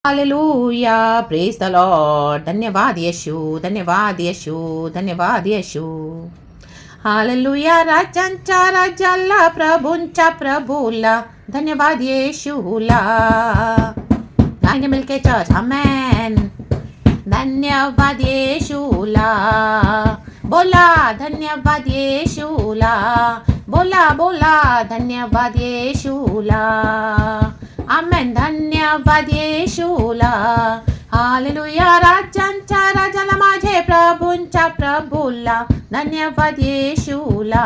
Hallelujah, praise the Lord. धन्यवाद यीशु, धन्यवाद यीशु, धन्यवाद यीशु। हालेलुया, राजांच्या राजाला, प्रभूंच्या प्रभूला, धन्यवाद येशूला। गाएंगे मिलके चर्च, आमेन। धन्यवाद येशूला, बोला धन्यवाद येशूला, बोला बोला धन्यवाद येशूला, आमेन। धन्यवाद येशूला, हालेलुया, राजांच्या राजाला, माझे प्रभूंच्या प्रभूला, धन्यवाद येशूला।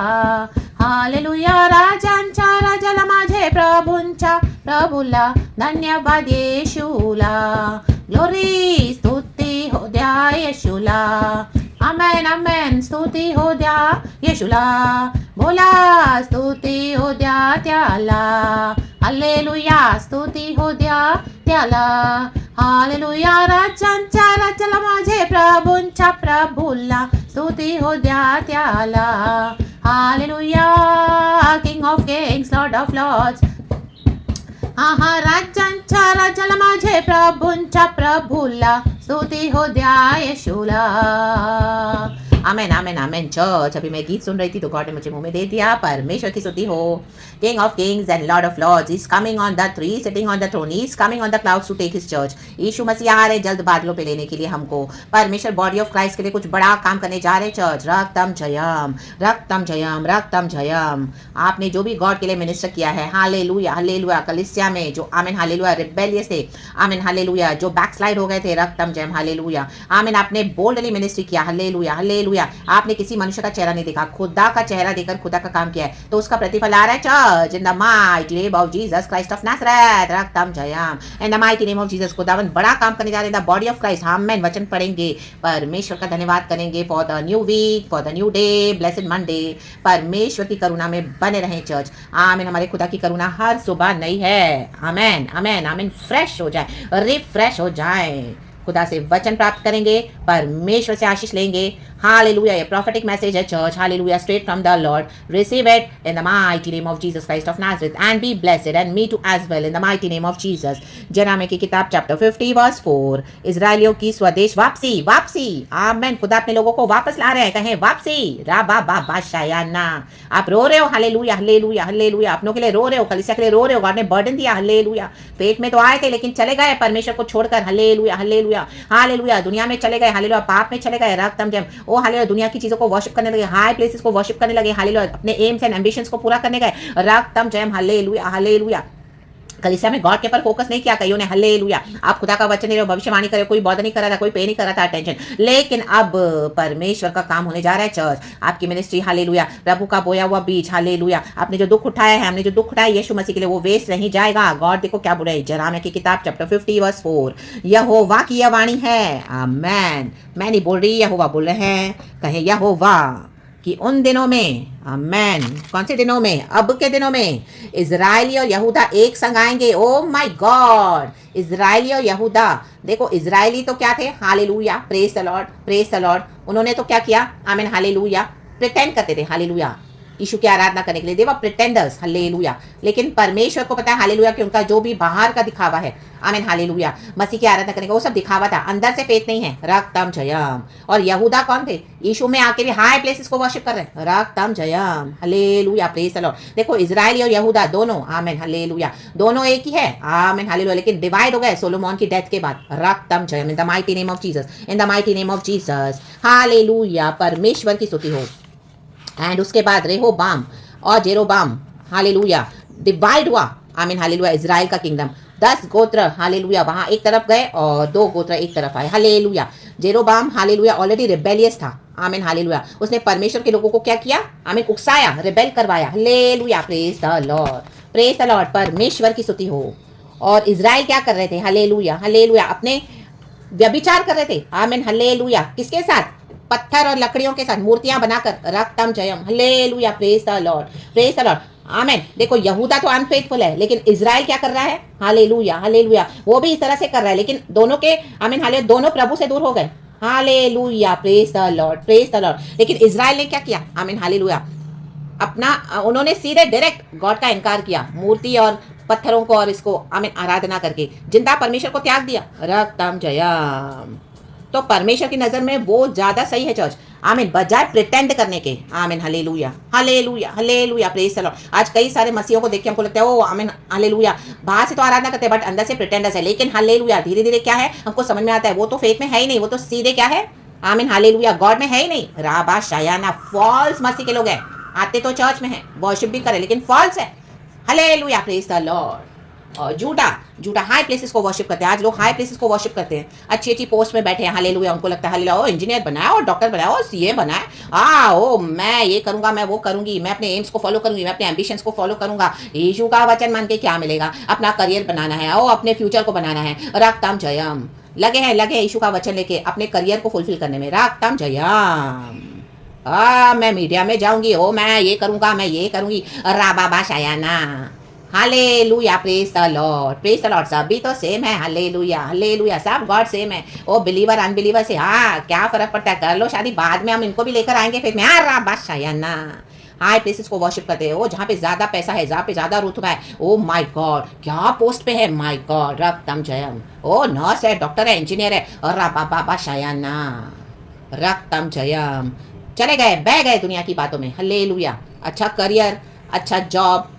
हालेलुया, राजांच्या राजाला, माझे प्रभूंच्या प्रभूला, धन्यवाद येशूला। ग्लोरी, स्तुती हो द्या येशूला, आमेन आमेन। स्तुती हो द्या येशूला, बोला स्तुती हो द्या त्याला, हालेलुया, स्तुती हो द्या त्याला। हालेलुया, राजांच्या राजाला, माझे प्रभूंच्या प्रभूला, स्तुती हो द्या त्याला। Hallelujah, king of kings, Lord of lords, हा राजांच्या राजाला, माझे प्रभूंच्या प्रभूला, स्तुति हो द्या येशूला। आमेन आमेन आमेन। चर्च, अभी मैं गीत सुन रही थी तो गॉड ने मुझे मुंह में दे दिया, परमेश्वर की स्तुति हो। King of kings and lord of lords is coming on the tree, sitting on the throne, is coming on the clouds to take his church. यीशु मसीह आ रहे जल्द बादलों पे लेने के लिए हमको। परमेश्वर बॉडी ऑफ क्राइस्ट के लिए कुछ बड़ा काम करने जा रहे। चर्च, रक्तम जयम, रक्तम जयम, रक्तम जयम। आपने जो भी गॉड के लिए मिनिस्टर किया है, हालेलुया हालेलुया, कलीसिया में जो आमेन हालेलुया रिबेलियस थे, आमेन हालेलुया, जो बैकस्लाइड हो गए थे, रक्तम जयम हालेलुया, आमेन। आपने बोल्डली मिनिस्ट्री किया, हालेलुया हालेलुया। आपने किसी मनुष्य का चेहरा नहीं देखा, खुदा का चेहरा देखकर खुदा का काम किया है, तो उसका प्रतिफल आ रहा है। Church, in the mighty name of Jesus Christ of Nazareth, रक्तम जयम, in the mighty name of Jesus. खुदावन बड़ा काम करने जा रहे हैं, द बॉडी ऑफ क्राइस्ट। आमेन। वचन पढ़ेंगे, परमेश्वर का धन्यवाद करेंगे for the new week, for the new day, blessed Monday. परमेश्वर की करुणा में बने रहें चर्च, आमेन। हमारे खुदा की करुणा हर सुबह नई है, आमेन आमेन आमेन। फ्रेश हो जाए, रिफ्रेश हो जाए, खुदा से वचन प्राप्त करेंगे, परमेश्वर से आशीष लेंगे। हालेलुया, ये प्रॉफिटिक मैसेज है चर्च, हालेलुया, straight from the lord. Receive it in the mighty name of Jesus Christ of Nazareth and be blessed, and me too as well, in the mighty name of Jesus. जनामे की किताब chapter 50 verse 4, इजराइलियों की स्वदेश वापसी, वापसी, आमेन। खुदा अपने लोगों को वापस ला रहे हैं, कहें वापसी, रा बा बा बा शायाना। आप रो रहे हो, हालेलुया हालेलुया हालेलुया, अपनों के लिए रो रहे हो, कलीसिया के लिए रो रहे हो, गॉड ने बर्डन दिया, हालेलुया। पेट में तो आए थे लेकिन चले गए परमेश्वर को छोड़कर, हालेलुया हालेलुया हालेलुया। दुनिया में चले गए, हालेलुया, पाप में चले गए, रक्तम जयम, ओ हालेलुया, दुनिया की चीजों को वर्शिप करने लगे, हाई प्लेसेस को वर्शिप करने लगे, हालेलुया, अपने एम्स एंड एम्बिशंस को पूरा करने गए, रक्तम जयम, हालेलुया हालेलुया। कलीसिया में गॉड के पर फोकस नहीं किया कईयों ने, हालेलुया। आप खुदा का वचन दे रहे हो, भविष्यवाणी करे, कोई बॉदर नहीं कर रहा था, कोई पे नहीं कर रहा था अटेंशन, लेकिन अब परमेश्वर का काम होने जा रहा है चर्च। आपकी मिनिस्ट्री, हालेलुया, प्रभु का बोया हुआ बीज, हालेलुया। आपने जो दुख उठाया है, हमने जो दुख उठाया यीशु मसीह के लिए, वो वेस्ट नहीं जाएगा। गॉड देखो क्या बोल रहे हैं, जरामे की किताब चैप्टर 50 वर्स 4, यहोवा की यह वाणी है, आमेन। मैं नहीं बोल रही, यहोवा बोल रहे हैं, कहे यहोवा कि उन दिनों में, आमेन। कौन से दिनों में? अब के दिनों में इजराइली और यहूदा एक संग आएंगे। ओ माय गॉड, इजराइली और यहूदा। देखो, इजराइली तो क्या थे, hallelujah, praise the lord, praise the Lord. उन्होंने तो क्या किया, आमेन हालेलुया, प्रिटेंड करते थे, हालेलुया, यीशु की आराधना करने के लिए, देवा प्रिटेंडर्स, हालेलुया। लेकिन परमेश्वर को पता है, हालेलुया, कि उनका जो भी बाहर का दिखावा है, आमीन हालेलुया, मसीह की आराधना करने का वो सब दिखावा था, अंदर से फेथ नहीं है, रक्तम जयम। और यहूदा कौन थे? यीशु में आके भी हाई प्लेसेस को वर्शिप कर रहे हैं, रक्तम जयम, हालेलुया, प्रेज द लॉर्ड। देखो, इजराइली और यहूदा दोनों, आमीन हालेलुया, दोनों एक ही है, आमीन हालेलुया, लेकिन डिवाइड हो गए सोलोमोन की डेथ के बाद, रक्तम जयम, in the mighty name of Jesus, in the mighty name of Jesus, हालेलुया, परमेश्वर की स्तुति हो। एंड उसके बाद रेहोबाम और जेरोबाम, हालेलुया, डिवाइड हुआ, आमीन हालेलुया, इजराइल का किंगडम। 10 गोत्र, हालेलुया, वहां एक तरफ गए और 2 गोत्र एक तरफ आए, हालेलुया। जेरोबाम, हालेलुया, ऑलरेडी रिबेलियस था, आमीन हालेलुया, उसने परमेश्वर के लोगों को क्या किया, आमीन, उकसाया, रिबेल करवाया, hallelujah, praise the lord, praise the lord, परमेश्वर की स्तुति हो। और इजराइल क्या कर रहे थे, हालेलुया हालेलुया, अपने व्यभिचार कर रहे थे, आमीन हालेलुया, किसके साथ? पत्थर और लकड़ियों के साथ, मूर्तियां बनाकर, रक्तम जयम, hallelujah, praise the lord, praise the lord, amen. देखो, यहूदा तो अनफेथफुल है, लेकिन इजराइल क्या कर रहा है, हालेलुया हालेलुया, वो भी इस तरह से कर रहा है, लेकिन दोनों के, आमीन हालेलुया, दोनों प्रभु से दूर हो गए, hallelujah, praise the lord, praise the Lord. लेकिन इजराइल ने क्या किया, आमीन हालेलुया, अपना उन्होंने सीधे डायरेक्ट गॉड का इनकार किया, मूर्ति और पत्थरों को और इसको आमीन आराधना करके जिंदा परमेश्वर को त्याग दिया। रक्तम जयम। तो परमेश्वर की नजर में वो ज्यादा सही है चर्च, आमीन, बजाय प्रिटेंड करने के। आमीन, hallelujah hallelujah hallelujah, praise the Lord. आज कई सारे मसीहों को देख के हमको लगता है ओ आमीन हालेलुया, बाहर से तो आराधना करते हैं बट अंदर से प्रिटेंडर्स है। लेकिन हालेलुया धीरे धीरे क्या है हमको समझ में आता है, वो तो फेथ में है ही नहीं, वो तो सीधे क्या है, आमीन हालेलुया, गॉड में है ही नहीं। राबा शायाना, फॉल्स मसीह के लोग हैं, आते तो चर्च में है, वर्शिप भी करे लेकिन फॉल्स है। Hallelujah, praise the Lord. और झूठा हाई प्लेसेस को वर्शिप करते हैं। आज लोग हाई प्लेसेस को वर्शिप करते हैं, अच्छी अच्छी पोस्ट में बैठे हैं, हालेलुया, उनको लगता है हालेलुया ओ इंजीनियर बनाया और डॉक्टर बनाया और सीए बनाया, ओ मैं ये करूंगा, मैं वो करूंगी, मैं अपने एम्स को फॉलो करूंगी, मैं अपने एम्बिशंस को फॉलो करूंगा। यीशु का वचन मान के क्या मिलेगा, अपना करियर बनाना है, ओ अपने फ्यूचर को बनाना है। राक्तम जयम, लगे हैं यीशु का वचन लेके अपने करियर को फुलफिल करने में। राक्तम जयम। मैं मीडिया में जाऊंगी, ओ मैं ये करूंगा, मैं ये करूंगी, राबाबा शायाना। Hallelujah, praise the lord, praise the lord. सभी तो सेम है, हालेलुया हालेलुया, सब गॉड सेम है। ओ बिलीवर अनबिलीवर से हाँ क्या फर्क पड़ता है, कर लो शादी, बाद में हम इनको भी लेकर आएंगे फिर में। राबाशायाना, हाई प्लेसेस को वर्शिप करते हैं, ओ जहाँ पे ज्यादा पैसा है, जहाँ पे ज्यादा रुतबा है, ओ माय गॉड क्या पोस्ट पे है, my God, रक्तम Jayam. O nurse है, डॉक्टर है, इंजीनियर है, राबाबाशायाना, रक्तम जयम। चले गए, बह गए दुनिया की बातों में, हालेलुया। अच्छा करियर, अच्छा जॉब,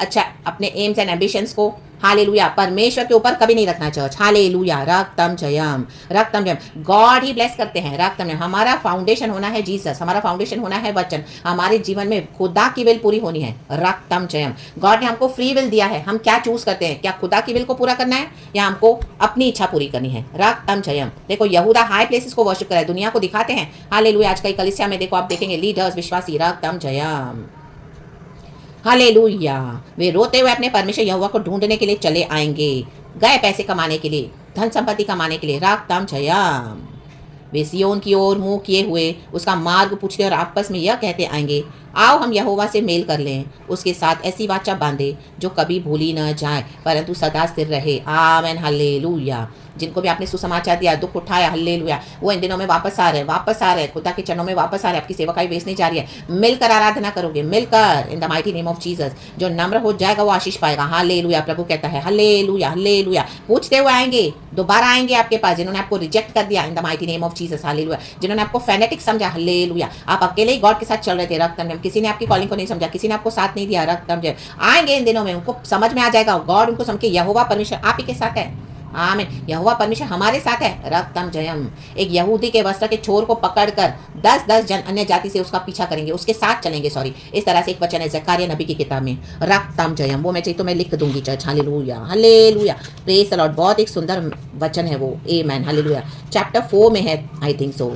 अच्छा अपने एम्स एंड एम्बिशंस को हालेलुया परमेश्वर के ऊपर कभी नहीं रखना church. Hallelujah, रक्तम Jayam, रक्तम Jayam. God ही ब्लेस करते हैं, रक्तम जयम। हमारा फाउंडेशन होना है जीसस, हमारा फाउंडेशन होना है वचन, हमारे जीवन में खुदा की विल पूरी होनी है। रक्तम जयम। गॉड ने हमको फ्री विल दिया है, हम क्या चूज करते हैं, क्या खुदा की विल को पूरा करना है या हमको अपनी इच्छा पूरी करनी है। रक्तम जयम। देखो यहूदा हाई प्लेसेस को वर्शिप करे, दुनिया को दिखाते हैं, हालेलुया। आज कई कलीसिया में देखो आप देखेंगे लीडर्स विश्वासी, रक्तम जयम, हालेलुया। वे रोते हुए अपने परमेश्वर यहोवा को ढूंढने के लिए चले आएंगे, गए पैसे कमाने के लिए, धन संपत्ति कमाने के लिए। राक्तम जयम। वे सियोन की ओर मुंह किए हुए उसका मार्ग पूछते और आपस में यह कहते आएंगे, आओ हम यहोवा से मेल कर लें, उसके साथ ऐसी वाचा बांधे जो कभी भूली न जाए परंतु सदा स्थिर रहे। आमेन, हालेलुया। जिनको भी आपने सुसमाचार दिया, दुख उठाया, हालेलुया, वो इन दिनों में वापस आ रहे हैं, वापस आ रहे हैं, खुदा के चरणों में वापस आ रहे हैं। आपकी सेवकाई वेस्ट नहीं जा रही है, मिलकर आराधना करोगे, मिलकर इन the mighty name of Jesus. जो नम्र हो जाएगा वो आशीष पाएगा। हालेलुया, प्रभु कहता है, हालेलुया हालेलुया। पूछते हुए आएंगे, दोबारा आएंगे आपके पास, जिन्होंने आपको रिजेक्ट कर दिया, इन the mighty name of Jesus, hallelujah. जिन्होंने आपको फैनेटिक समझा, हालेलुया, आप अकेले ही गॉड के साथ चल रहे थे, रक्तम जयम। किसी ने आपकी कॉलिंग को नहीं समझा, किसी ने आपको साथ नहीं दिया, रक्तम जयम। आएंगे इन दिनों में, उनको समझ में आ जाएगा, गॉड उनको समझ के यहोवा परमेश्वर आप ही के साथ है। आमीन, यहोवा परमेश्वर हमारे साथ है। रक्तम जयम। एक यहूदी के वस्त्र के छोर को पकड़कर 10-10 जन अन्य जाति से उसका पीछा करेंगे, उसके साथ चलेंगे, सॉरी, इस तरह से एक वचन है जकारिया नबी की किताब में। रक्तम जयम, वो मैं चाहिए तो मैं लिख दूंगी church. Hallelujah hallelujah, praise the Lord. बहुत एक सुंदर वचन है वो, आमेन, हालेलुया। चैप्टर 4 में है, आई थिंक सो।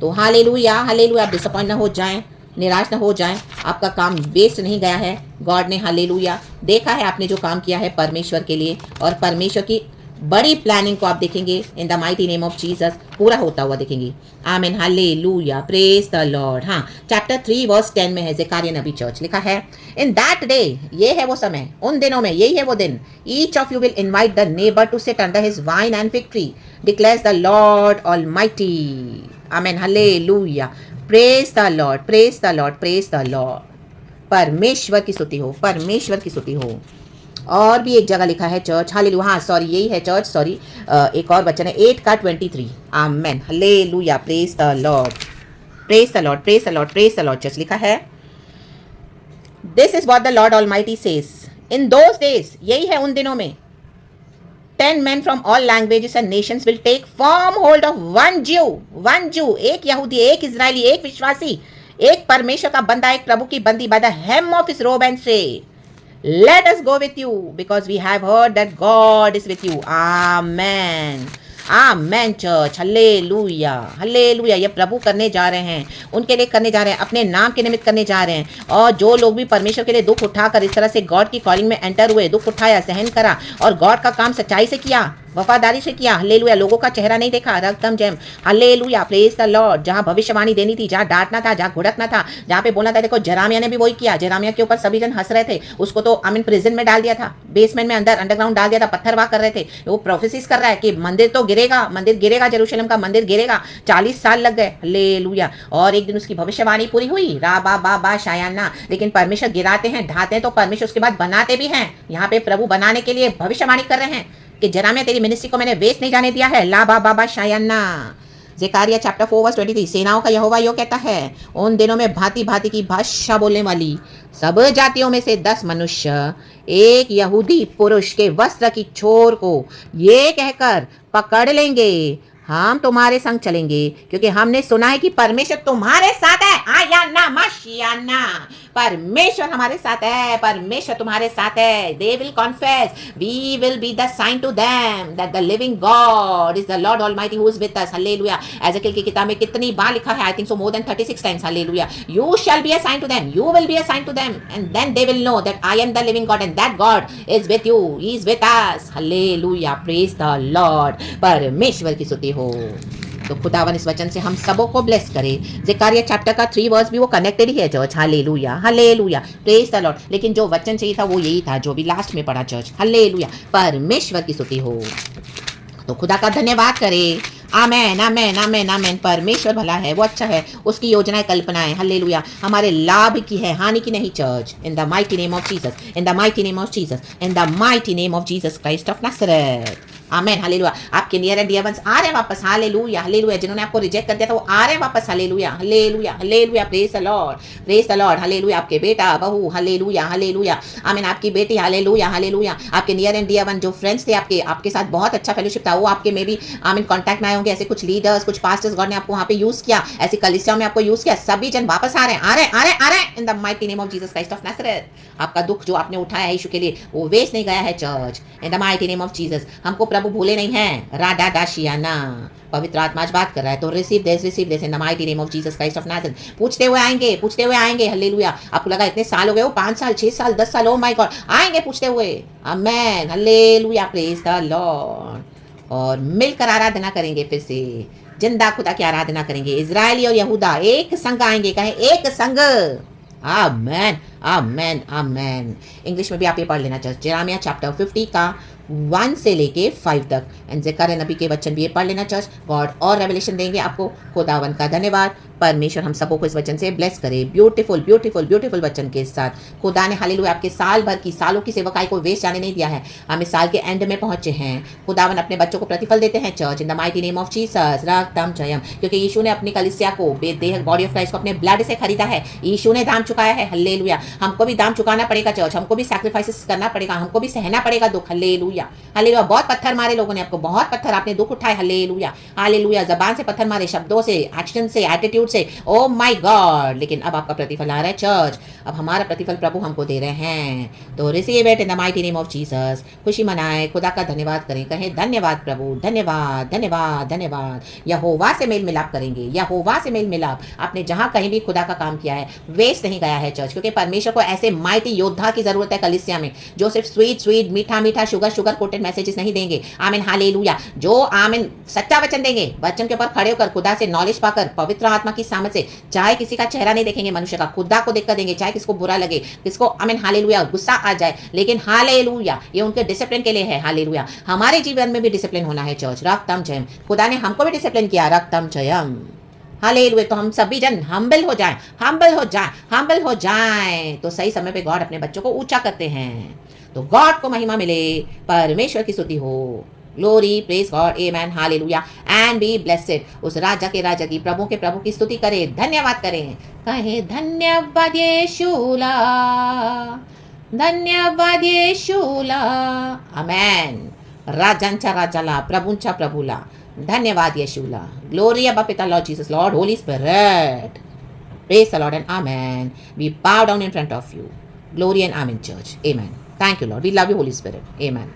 तो हालेलुया हालेलुया। आप डिसअपॉइंट ना हो जाएं, निराश ना हो जाएं, आपका काम वेस्ट नहीं गया है। गॉड ने हालेलुया देखा है आपने जो काम किया है परमेश्वर के लिए, और परमेश्वर की बड़ी प्लानिंग को आप देखेंगे इन the mighty name of Jesus पूरा होता हुआ देखेंगे। आमीन, हालेलुया, प्रेज द लॉर्ड। हाँ, चैप्टर 3 वर्स 10 में है, ज़करिया नबी चर्च लिखा है, इन दैट डे, ये है वो समय, उन दिनों में, यही है वो दिन, each of you will invite the neighbour to sit under his vine and fig tree, declares the Lord almighty. Amen, hallelujah, praise the lord, praise the lord, praise the lord. परमेश्वर की स्तुति हो, परमेश्वर की स्तुति हो। और भी एक जगह लिखा है चर्च, हालेलुया, हाँ सॉरी यही है चर्च, सॉरी, एक और वचन है 8 का 23। Amen, hallelujah, praise the lord, praise the lord, praise the lord, praise the lord. Church लिखा है, this is what the Lord almighty says, in those days, यही है उन दिनों में, 10 men from all languages and nations will take firm hold of one Jew, एक यहूदी, एक इजरायली, एक विश्वासी, एक परमेश्वर का बंदा, एक प्रभु की बंदी, by the hem of his robe and say, let us go with you because we have heard that God is with you. Amen. Amen church, hallelujah hallelujah. ये प्रभु करने जा रहे हैं, उनके लिए करने जा रहे हैं, अपने नाम के निमित्त करने जा रहे हैं। और जो लोग भी परमेश्वर के लिए दुख उठाकर इस तरह से गॉड की कॉलिंग में एंटर हुए, दुख उठाया, सहन करा और गॉड का काम सच्चाई से किया, वफादारी से किया, हालेलुया, लोगों का चेहरा नहीं देखा, रक्तम जयम, हालेलुया, प्रेज द लॉर्ड। जहां भविष्यवाणी देनी थी, जहां डांटना था, जहां घुड़कना था, जहां पे बोलना था, देखो जरामिया ने भी वही किया। जरामिया के ऊपर सभी जन हंस रहे थे, उसको तो प्रिजन में डाल दिया था, बेसमेंट में अंदर अंडरग्राउंड डाल दिया था, पत्थर वार कर रहे थे। वो प्रोफेसिस कर रहा है कि मंदिर तो गिरेगा, मंदिर गिरेगा, जेरूशलेम का मंदिर गिरेगा। 40 साल लग गए, हालेलुया, और एक दिन उसकी भविष्यवाणी पूरी हुई, रा बा बा बा शायाना। लेकिन परमेश्वर गिराते हैं, ढाते हैं, तो परमेश्वर उसके बाद बनाते भी हैं। यहाँ पे प्रभु बनाने के लिए भविष्यवाणी कर रहे हैं कि जरामिया, तेरी मिनिस्ट्री को मैंने वेस्ट नहीं जाने दिया है, ला बा बाबा शायन्ना। ज़ेकारिया चैप्टर 4 वर्स 23, सेनाओं का यहोवा यो कहता है, उन दिनों में भांति भांति की भाषा बोलने वाली सब जातियों में से 10 मनुष्य एक यहूदी पुरुष के वस्त्र की छोर को ये कहकर पकड़ लेंगे, हम तुम्हारे संग चलेंगे, क्योंकि हमने सुना है कि परमेश्वर तुम्हारे साथ है। आया ना माशियाना, परमेश्वर हमारे साथ है, परमेश्वर तुम्हारे साथ है। They will confess, we will be the sign to them that the living God is the Lord Almighty who is with us, hallelujah. Ezekiel की किताब में कितनी बार लिखा है, I think so more than 36 times, hallelujah. You shall be a sign to them, you will be a sign to them, and then they will know that I am the living God and that God is with you, he is with us, hallelujah, praise the lord. परमेश्वर की स्तुति हो। तो खुदावन इस वचन से हम सबों को ब्लेस करे। ज़ेकारिया चैप्टर का 3 वर्स भी वो कनेक्टेड ही है church, hallelujah, hallelujah, praise the Lord. लेकिन जो वचन चाहिए था वो यही था जो भी लास्ट में पढ़ा चर्च, हालेलुया, परमेश्वर की स्तुति हो। तो खुदा का धन्यवाद करे। आमेन, आमेन, आमेन, आमेन। परमेश्वर भला है, वो अच्छा है, उसकी योजनाएं, कल्पनाएं, हालेलुया, हमारे लाभ की है, हानि की नहीं church. In the mighty name of Jesus, in the mighty name of Jesus, in the mighty name of Jesus Christ of Nazareth, amen, hallelujah. आपके नियर एंड डियर वंस आ रहे हैं वापस, हालेलुया, हालेलुया। जिन्होंने आपको रिजेक्ट कर दिया था वो आ रहे हैं वापस, hallelujah, hallelujah, hallelujah, praise the lord, praise the Lord, hallelujah. आपके बेटा बहू, हालेलुया, हालेलुया, आमीन, आपकी बेटी, हालेलुया, हालेलुया। आपके नियर एंड डियर वन जो फ्रेंड्स थे आपके साथ बहुत अच्छा फेलोशिप था, वो आपके में भी आमीन कांटेक्ट में आए होंगे। ऐसे कुछ लीडर्स, कुछ पास्टर्स, गॉड ने आपको वहां पे यूज किया, ऐसी कलीसियाओं में आपको यूज किया। सभी जन वापस आ रहे हैं, आ रहे हैं, आ रहे हैं, आ रहे हैं, in the mighty name of Jesus Christ of Nazareth. आपका दुख जो आपने उठाया है यीशु के लिए वो वेस्ट नहीं गया है church, in the mighty name of Jesus. हमको प्रभु भूले नहीं है, राडा दाशियाना, पवित्र आत्मा आज बात कर रहा है। तो receive this in the mighty name of Jesus Christ of Nazareth. पूछते हुए आएंगे, पूछते हुए आएंगे, हालेलुया। आपको लगा इतने साल हो गए, 5 साल, 6 साल, 10 साल, ओ माय गॉड, आएंगे पूछते हुए, आमेन, हालेलुया, प्रेज द लॉर्ड। और मिलकर आराधना करेंगे, फिर से जिंदा खुदा की आराधना करेंगे। इजराइली और यहूदा एक संग आएंगे, कहें एक संग, आमेन, आमेन, आमेन। इंग्लिश में भी आप ये पढ़ लेना चाहिए, जेरेमिया चैप्टर 50 का 1 से लेके 5 तक, एंड ज़ेकरिया नबी के वचन भी ये पढ़ लेना चर्च। गॉड और रेवलेशन देंगे आपको। खुदावन का धन्यवाद। परमेश्वर हम सबको इस वचन से ब्लेस करे, ब्यूटीफुल ब्यूटीफुल ब्यूटीफुल वचन के साथ। खुदा ने हालेलुया आपके साल भर की, सालों की सेवकाई को वेस्ट जाने नहीं दिया है। हम इस साल के एंड में पहुंचे हैं। खुदावन अपने बच्चों को प्रतिफल देते हैं church, in the mighty name of Jesus, रक्तम जयम, क्योंकि यीशु ने अपनी कलीसिया को, देह बॉडी ऑफ क्राइस्ट को अपने ब्लड से खरीदा है। यीशु ने दाम चुकाया है, हालेलुया। हमको भी दाम चुकाना पड़ेगा चर्च, हमको भी सैक्रिफाइसेस करना पड़ेगा, हमको भी सहना पड़ेगा दुख, हालेलुया, हालेलुया। बहुत पत्थर मारे लोगों ने आपको, बहुत पत्थर, आपने दुख उठाए, हालेलुया, हालेलुया। जबान से पत्थर मारे, शब्दों से, एक्शन से, एटीट्यूड से, ओ माय गॉड, लेकिन अब आपका प्रतिफल आ रहा है चर्च। अब हमारा प्रतिफल प्रभु हमको दे रहे हैं। तो receive it in the mighty name of Jesus. खुशी मनाए, खुदा का धन्यवाद करें, कहें धन्यवाद प्रभु, धन्यवाद, धन्यवाद, धन्यवाद। यहोवा से मेल मिलाप करेंगे, यहोवा से मेल मिलाप। आपने जहां कहीं भी खुदा का काम किया है वेस्ट नहीं गया है चर्च, क्योंकि परमेश्वर को ऐसे माइटी योद्धा की जरूरत है कलीसिया में, जो सिर्फ स्वीट स्वीट, मीठा मीठा, शुगर शुगर कोटेड मैसेजेस नहीं देंगे, आमीन, हालेलुया। जो आमीन सच्चा वचन देंगे, वचन के ऊपर खड़े होकर खुदा से नॉलेज पाकर, पवित्र आत्मा की सामर्थ से, चाहे किसी का चेहरा नहीं देखेंगे मनुष्य का, खुदा को देखकर देंगे, चाहे किसको बुरा लगे, किसको आमीन, हालेलुया, गुस्सा आ जाए, लेकिन हालेलुया ये उनके डिसिप्लिन के लिए है, हालेलुया। हमारे जीवन में भी डिसिप्लिन होना है चर्च, रक्तम जयम। खुदा ने हमको भी डिसिप्लिन किया, रक्तम जयम, हालेलुया। तो हम सभी जन हम्बल हो जाएं, हम्बल हो जाएं, हम्बल हो जाएं, तो सही समय पे गॉड अपने बच्चों को ऊंचा करते हैं। तो गॉड को महिमा मिले, परमेश्वर की स्तुति हो, glory, praise God, amen, hallelujah, and be blessed. उस राजा के राजा की, प्रभु के प्रभु की स्तुति करें, धन्यवाद करें, कहें धन्यवाद यीशुला, धन्यवाद यीशुला, आमेन। राजांच्या राजाला, प्रभूंच्या प्रभूला, धन्यवाद यीशुला, ग्लोरी अबा पिता Lord Jesus, Lord Holy Spirit, praise the Lord and amen. We bow down in front of you, glory and amen church, amen. Thank you Lord, we love you Holy Spirit, amen.